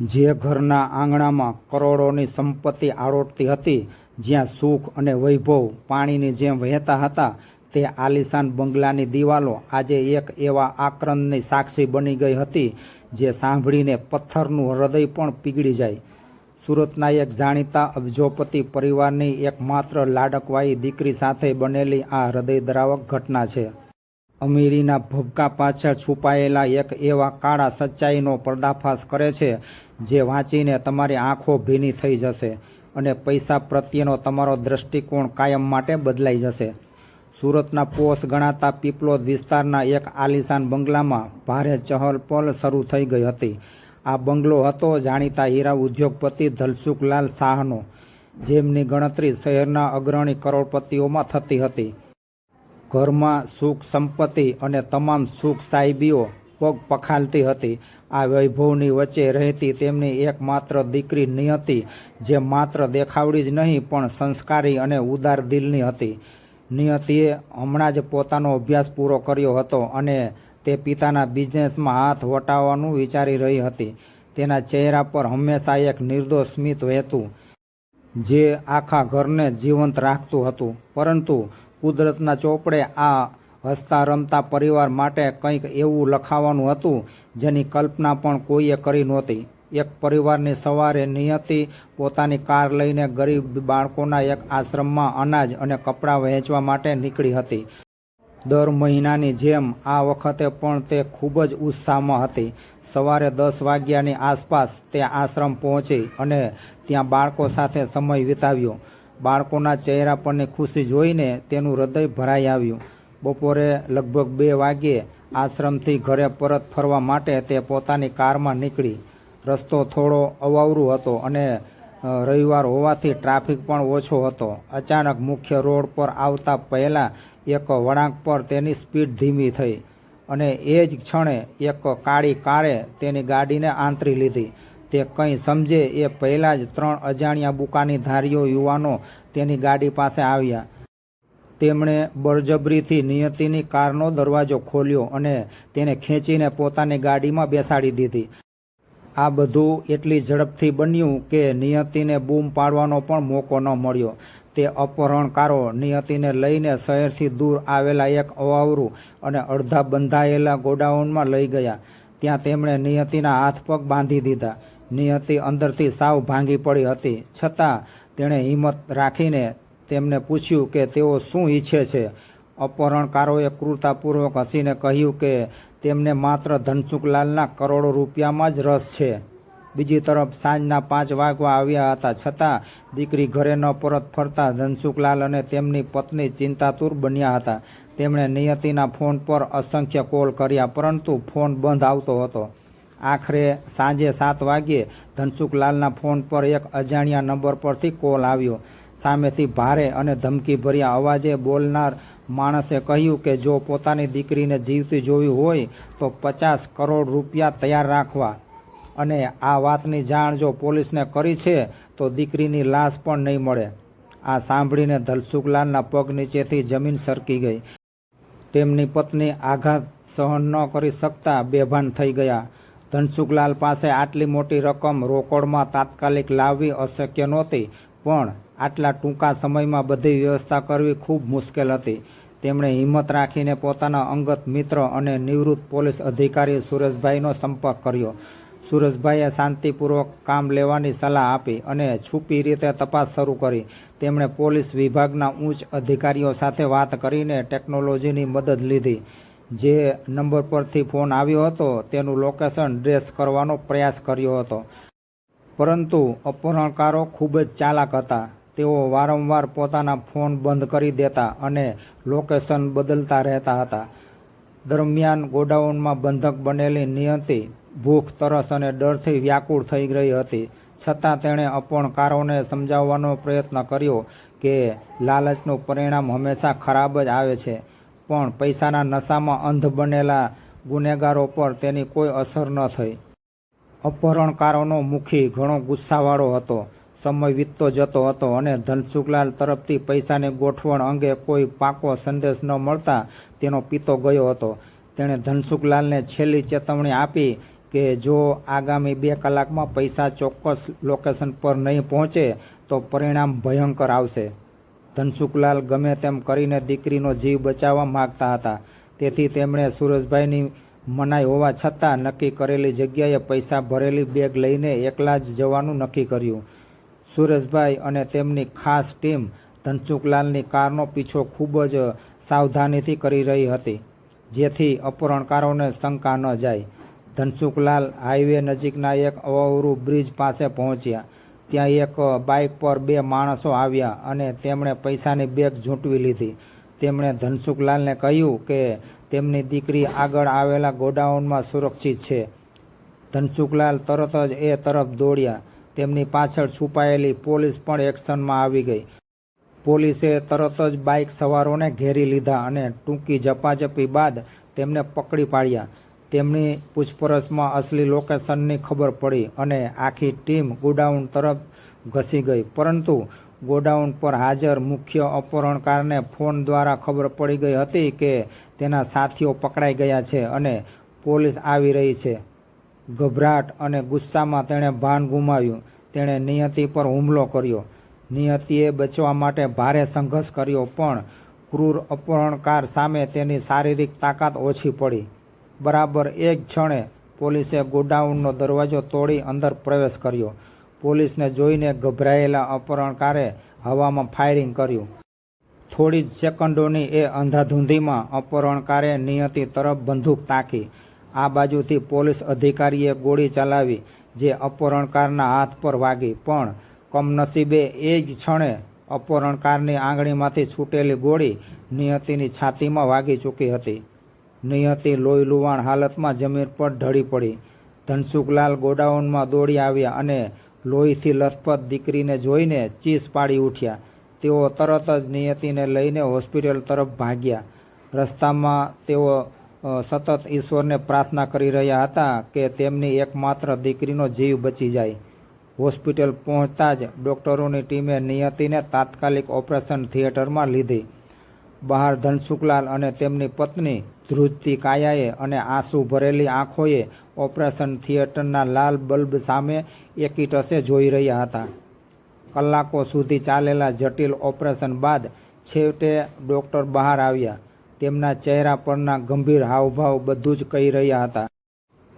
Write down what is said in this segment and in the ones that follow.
જે ઘરના આંગણામાં કરોડોની સંપત્તિ આરોટતી હતી, જ્યાં સુખ અને વૈભવ પાણીની જેમ વહેતા હતા, તે આલીશાન બંગલાની દિવાલો આજે એક એવા આક્રંદની સાક્ષી બની ગઈ હતી જે સાંભળીને પથ્થરનું હૃદય પણ પીગળી જાય. સુરતના એક જાણીતા અબજોપતિ પરિવારની એકમાત્ર લાડકવાઈ દીકરી સાથે બનેલી આ હૃદયદ્રાવક ઘટના છે. અમીરીના ભભકા પાછળ છુપાયેલા એક એવા કાળા સચ્ચાઈનો પર્દાફાશ કરે છે જે વાંચીને તમારી આંખો ભીની થઈ જશે અને પૈસા પ્રત્યેનો તમારો દૃષ્ટિકોણ કાયમ માટે બદલાઈ જશે. સુરતના પોશ ગણાતા પીપલોદ વિસ્તારના એક આલીશાન બંગલામાં ભારે ચહલપહલ શરૂ થઈ ગઈ હતી. આ બંગલો હતો જાણીતા હીરા ઉદ્યોગપતિ ધનસુખલાલ શાહનો, જેમની ગણતરી શહેરના અગ્રણી કરોડપતિઓમાં થતી હતી. ઘરમાં સુખ સંપત્તિ અને તમામ સુખ સાહેબીઓ પગ પખાલતી હતી. આ વૈભવની વચ્ચે રહેતી તેમની એકમાત્ર દીકરી નિયતિ, જે માત્ર દેખાવડી જ નહીં પણ સંસ્કારી અને ઉદાર દિલની હતી. નિયતિએ હમણાં જ પોતાનો અભ્યાસ પૂરો કર્યો હતો અને તે પિતાના બિઝનેસમાં હાથ વટાવવાનું વિચારી રહી હતી. તેના ચહેરા પર હંમેશા એક નિર્દોષ સ્મિત વહેતું, જે આખા ઘરને જીવંત રાખતું હતું. પરંતુ કુદરતના ચોપડે આ હસતા રમતા પરિવાર માટે કંઈક એવું લખાવાનું હતું જેની કલ્પના પણ કોઈએ કરી નહોતી. એક પરિવારની સવારે નિયતિ પોતાની કાર લઈને ગરીબ બાળકોના એક આશ્રમમાં અનાજ અને કપડાં વહેંચવા માટે નીકળી હતી. દર મહિનાની જેમ આ વખતે પણ તે ખૂબ જ ઉત્સાહમાં હતી. સવારે 10 વાગ્યાની આસપાસ તે આશ્રમ પહોંચી અને ત્યાં બાળકો સાથે સમય વિતાવ્યો. બાળકોના ચહેરા પરની ખુશી જોઈને તેનું હૃદય ભરાઈ આવ્યું. બપોરે લગભગ 2 વાગ્યે આશ્રમથી ઘરે પરત ફરવા માટે તે પોતાની કારમાં નીકળી. રસ્તો થોડો અવાવરું હતો અને રવિવાર હોવાથી ટ્રાફિક પણ ઓછો હતો. અચાનક મુખ્ય રોડ પર આવતા પહેલાં એક વળાંક પર તેની સ્પીડ ધીમી થઈ અને એ જ ક્ષણે એક કાળી કારે તેની ગાડીને આંતરી લીધી. તે કંઈ સમજે એ પહેલાં જ 3 અજાણ્યા બુકાનીધારીઓ યુવાનો તેની ગાડી પાસે આવ્યા. તેમણે બળજબરીથી નિયતિની કારનો દરવાજો ખોલ્યો અને તેને ખેંચીને પોતાની ગાડીમાં બેસાડી દીધી. આ બધું એટલી ઝડપથી બન્યું કે નિયતિને બૂમ પાડવાનો પણ મોકો ન મળ્યો. તે અપહરણકારો નિયતિને લઈને શહેરથી દૂર આવેલા એક અવાવરું અને અડધા બંધાયેલા ગોડાઉનમાં લઈ ગયા. ત્યાં તેમણે નિયતિના હાથ પગ બાંધી દીધા. નિયતિ અંદરથી સાવ ભાંગી પડી હતી, છતાં તેણે હિંમત રાખીને તેમને પૂછ્યું કે તેઓ શું ઈચ્છે છે. અપહરણકારોએ ક્રૂરતાપૂર્વક હસીને કહ્યું કે તેમને માત્ર ધનસુખલાલના કરોડો રૂપિયામાં જ રસ છે. બીજી તરફ સાંજના 5 વાગવા આવ્યા હતા, છતાં દીકરી ઘરે ન પરત ફરતા ધનસુખલાલ અને તેમની પત્ની ચિંતાતુર બન્યા હતા. તેમણે નિયતિના ફોન પર અસંખ્ય કોલ કર્યા, પરંતુ ફોન બંધ આવતો હતો. આખરે સાંજે 7 વાગ્યે ધનસુખલાલના ફોન પર એક અજાણ્યા નંબર પરથી કોલ આવ્યો. સામેથી ભારે અને ધમકીભર્યા અવાજે બોલનાર માણસે કહ્યું કે જો પોતાની દીકરીને જીવતી જોવી હોય તો 50 કરોડ રૂપિયા તૈયાર રાખવા, અને આ વાતની જાણ જો પોલીસને કરી છે તો દીકરીની લાશ પણ નહીં મળે. આ સાંભળીને ધનસુખલાલના પગ નીચેથી જમીન સરકી ગઈ. તેમની પત્ની આઘાત સહન ન કરી શકતા બેભાન થઈ ગયા. ધનસુખલાલ પાસે આટલી મોટી રકમ રોકડમાં તાત્કાલિક લાવવી અશક્ય નહોતી, પણ આટલા ટૂંકા સમયમાં બધી વ્યવસ્થા કરવી ખૂબ મુશ્કેલ હતી. તેમણે હિંમત રાખીને પોતાના અંગત મિત્ર અને નિવૃત્ત પોલીસ અધિકારી સુરેશભાઈનો સંપર્ક કર્યો. સુરેશભાઈએ શાંતિપૂર્વક કામ લેવાની સલાહ આપી અને છુપી રીતે તપાસ શરૂ કરી. તેમણે પોલીસ વિભાગના ઉચ્ચ અધિકારીઓ સાથે વાત કરીને ટેકનોલોજીની મદદ લીધી. જે નંબર પરથી ફોન આવ્યો હતો તેનું લોકેશન ટ્રેસ કરવાનો પ્રયાસ કર્યો હતો, પરંતુ અપહરણકારો ખૂબ જ ચાલાક હતા. તેઓ વારંવાર પોતાના ફોન બંધ કરી દેતા અને લોકેશન બદલતા રહેતા હતા. દરમિયાન ગોડાઉનમાં બંધક બનેલી નિયતિ ભૂખ, તરસ અને ડરથી વ્યાકુળ થઈ ગઈ હતી. છતાં તેણે અપહરણકારોને સમજાવવાનો પ્રયત્ન કર્યો કે લાલચનું પરિણામ હંમેશા ખરાબ જ આવે છે, પણ પૈસાના નશામાં અંધ બનેલા ગુનેગારો પર તેની કોઈ અસર ન થઈ. અપહરણકારોનો મુખી ઘણો ગુસ્સાવાળો હતો. સમય વીતતો જતો હતો અને ધનસુખલાલ તરફથી પૈસાની ગોઠવણ અંગે કોઈ પાકો સંદેશ ન મળતા તેનો પિત્તો ગયો હતો. તેણે ધનસુખલાલને છેલ્લી ચેતવણી આપી કે જો આગામી 2 કલાકમાં પૈસા ચોક્કસ લોકેશન પર નહીં પહોંચે તો પરિણામ ભયંકર આવશે. ધનસુખલાલ ગમે તેમ કરીને દીકરીનો જીવ બચાવવા માગતા હતા. તેથી તેમણે સુરેશભાઈની મનાઈ હોવા છતાં નક્કી કરેલી જગ્યાએ પૈસા ભરેલી બેગ લઈને એકલા જ જવાનું નક્કી કર્યું. સુરેશભાઈ અને તેમની ખાસ ટીમ ધનસુખલાલની કારનો પીછો ખૂબ જ સાવધાનીથી કરી રહી હતી, જેથી અપહરણકારોને શંકા ન જાય. ધનસુખલાલ હાઈવે નજીકના એક અવાવરું બ્રિજ પાસે પહોંચ્યા. ત્યાં એક બાઇક પર 2 માણસો આવ્યા અને તેમણે પૈસાની બેગ ઝૂંટવી લીધી. તેમણે ધનસુખલાલને કહ્યું કે તેમની દીકરી આગળ આવેલા ગોડાઉનમાં સુરક્ષિત છે. ધનસુખલાલ તરત જ એ તરફ દોડ્યા. તેમની પાછળ છુપાયેલી પોલીસ પણ એક્શનમાં આવી ગઈ. પોલીસે તરત જ બાઇક સવારોને ઘેરી લીધા અને ટૂંકી ઝપાઝપી બાદ તેમને પકડી પાડ્યા. તેમની પૂછપરછમાં અસલી લોકેશનની ખબર પડી અને આખી ટીમ ગોડાઉન તરફ ઘસી ગઈ. પરંતુ ગોડાઉન પર હાજર મુખ્ય અપહરણકારને ફોન દ્વારા ખબર પડી ગઈ હતી કે તેના સાથીઓ પકડાઈ ગયા છે અને પોલીસ આવી રહી છે. ગભરાટ અને ગુસ્સામાં તેણે ભાન ગુમાવ્યું. તેણે નિયતિ પર હુમલો કર્યો. નિયતિએ બચવા માટે ભારે સંઘર્ષ કર્યો, પણ ક્રૂર અપહરણકાર સામે તેની શારીરિક તાકાત ઓછી પડી. બરાબર એ જ ક્ષણે પોલીસે ગોડાઉનનો દરવાજો તોડી અંદર પ્રવેશ કર્યો. પોલીસને જોઈને ગભરાયેલા અપહરણકારે હવામાં ફાયરિંગ કર્યું. થોડી જ સેકન્ડોની એ અંધાધૂંધીમાં અપહરણકારે નિયતિ તરફ બંદૂક તાકી. આ બાજુથી પોલીસ અધિકારીએ ગોળી ચલાવી, જે અપહરણકારના હાથ પર વાગી. પણ કમનસીબે એ જ ક્ષણે અપહરણકારની આંગળીમાંથી છૂટેલી ગોળી નિયતિની છાતીમાં વાગી ચૂકી હતી. નિયતિ લોહી લુહાણ હાલતમાં જમીન પર ઢળી પડી. ધનસુખલાલ ગોડાઉનમાં દોડી આવ્યા અને લોહીથી લથપથ દીકરીને જોઈને ચીસ પાડી ઉઠ્યા. તેઓ તરત જ નિયતિને લઈને હોસ્પિટલ તરફ ભાગ્યા. રસ્તામાં તેઓ સતત ઈશ્વરને પ્રાર્થના કરી રહ્યા હતા કે તેમની એકમાત્ર દીકરીનો જીવ બચી જાય. હોસ્પિટલ પહોંચતા જ ડૉક્ટરોની ટીમે નિયતિને તાત્કાલિક ઓપરેશન થિયેટરમાં લીધી. બહાર ધનસુખલાલ અને તેમની પત્ની ધ્રુજતી કાયાએ અને આંસુ ભરેલી આંખોએ ઓપરેશન થિયેટરના લાલ બલ્બ સામે એકીટસે જોઈ રહ્યા હતા. કલાકો સુધી ચાલેલા જટિલ ઓપરેશન બાદ છેવટે ડૉક્ટર બહાર આવ્યા. તેમના ચહેરા પરના ગંભીર હાવભાવ બધું જ કહી રહ્યા હતા.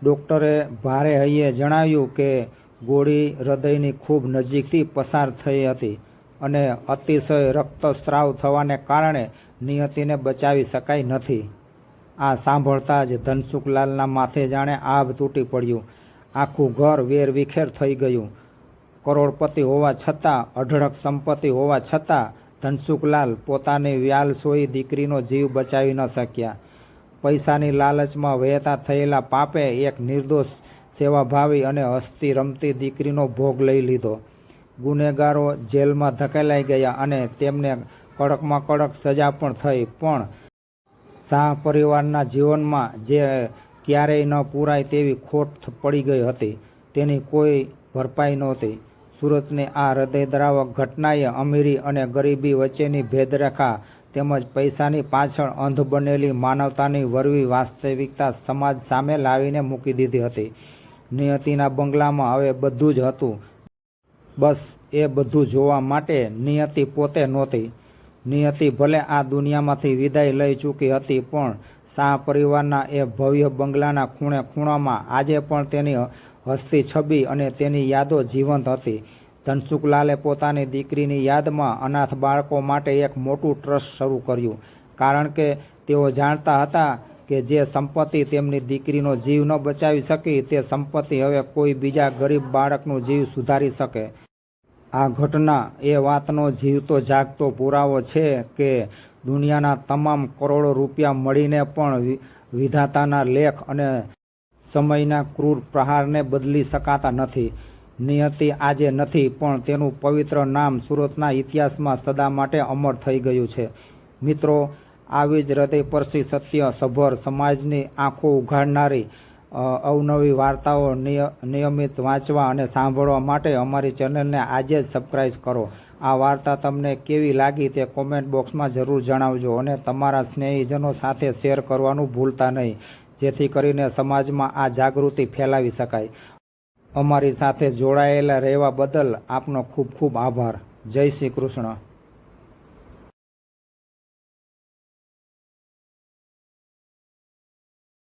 ડૉક્ટરે ભારે હૈયે જણાવ્યું કે ગોળી હૃદયની ખૂબ નજીકથી પસાર થઈ હતી અને અતિશય રક્તસ્રાવ થવાને કારણે નિયતિને બચાવી શકાઈ નથી. આ સાંભળતા જ ધનસુખલાલના માથે જાણે આભ તૂટી પડ્યું. આખું ઘર વેરવિખેર થઈ ગયું. કરોડપતિ હોવા છતાં, અઢળક સંપત્તિ હોવા છતાં ધનસુખલાલ પોતાની વ્યાલસોઈ દીકરીનો જીવ બચાવી ન શક્યા. પૈસાની લાલચમાં વહેતા થયેલા પાપે એક નિર્દોષ, સેવાભાવી અને હસતી રમતી દીકરીનો ભોગ લઈ લીધો. ગુનેગારો જેલમાં ધકેલાઈ ગયા અને તેમને કડકમાં કડક સજા પણ થઈ. પણ શાહ પરિવારના જીવનમાં જે ક્યારેય ન પૂરાય તેવી ખોટ પડી ગઈ હતી, તેની કોઈ ભરપાઈ નહોતી. સુરતની આ હૃદયદ્રાવક ઘટનાએ અમીરી અને ગરીબી વચ્ચેની ભેદરેખા તેમજ પૈસાની પાછળ અંધ બનેલી માનવતાની વરવી વાસ્તવિકતા સમાજ સામે લાવીને મૂકી દીધી હતી. નિયતિના બંગલામાં હવે બધું જ હતું. બસ એ બધું જોવા માટે નિયતિ પોતે નહોતી. નિયતિ ભલે આ દુનિયામાંથી વિદાય લઈ ચૂકી હતી, પણ શાહ પરિવારના એ ભવ્ય બંગલાના ખૂણે ખૂણામાં આજે પણ તેની હસતી છબી અને તેની યાદો જીવંત હતી. ધનસુખલાલે પોતાની દીકરીની યાદમાં અનાથ બાળકો માટે એક મોટું ટ્રસ્ટ શરૂ કર્યું, કારણ કે તેઓ જાણતા હતા કે જે સંપત્તિ તેમની દીકરીનો જીવ ન બચાવી શકી, તે સંપત્તિ હવે કોઈ બીજા ગરીબ બાળકનું જીવ સુધારી શકે. આ ઘટના એ વાતનો જીવતો જાગતો પુરાવો છે કે દુનિયાના તમામ કરોડો રૂપિયા મળીને પણ વિધાતાના લેખ અને સમયના ક્રૂર પ્રહારને બદલી શકાતા નથી. નિયતિ આજે નથી, પણ તેનું પવિત્ર નામ સુરતના ઇતિહાસમાં સદા માટે અમર થઈ ગયું છે. મિત્રો, આવી જ હૃદયસ્પર્શી સત્ય સભર સમાજની આંખો ઉઘાડનારી અવનવી વાર્તાઓ નિયમિત વાંચવા અને સાંભળવા માટે અમારી ચેનલને આજે જ સબસ્ક્રાઈબ કરો. આ વાર્તા તમને કેવી લાગી તે કોમેન્ટ બોક્સમાં જરૂર જણાવજો અને તમારા સ્નેહીજનો સાથે શેર કરવાનું ભૂલતા નહીં. જેથી કરીને સમાજમાં આ જાગૃતિ ફેલાવી શકાય. અમારી સાથે જોડાયેલા રહેવા બદલ આપનો ખૂબ ખૂબ આભાર. જય શ્રી કૃષ્ણ.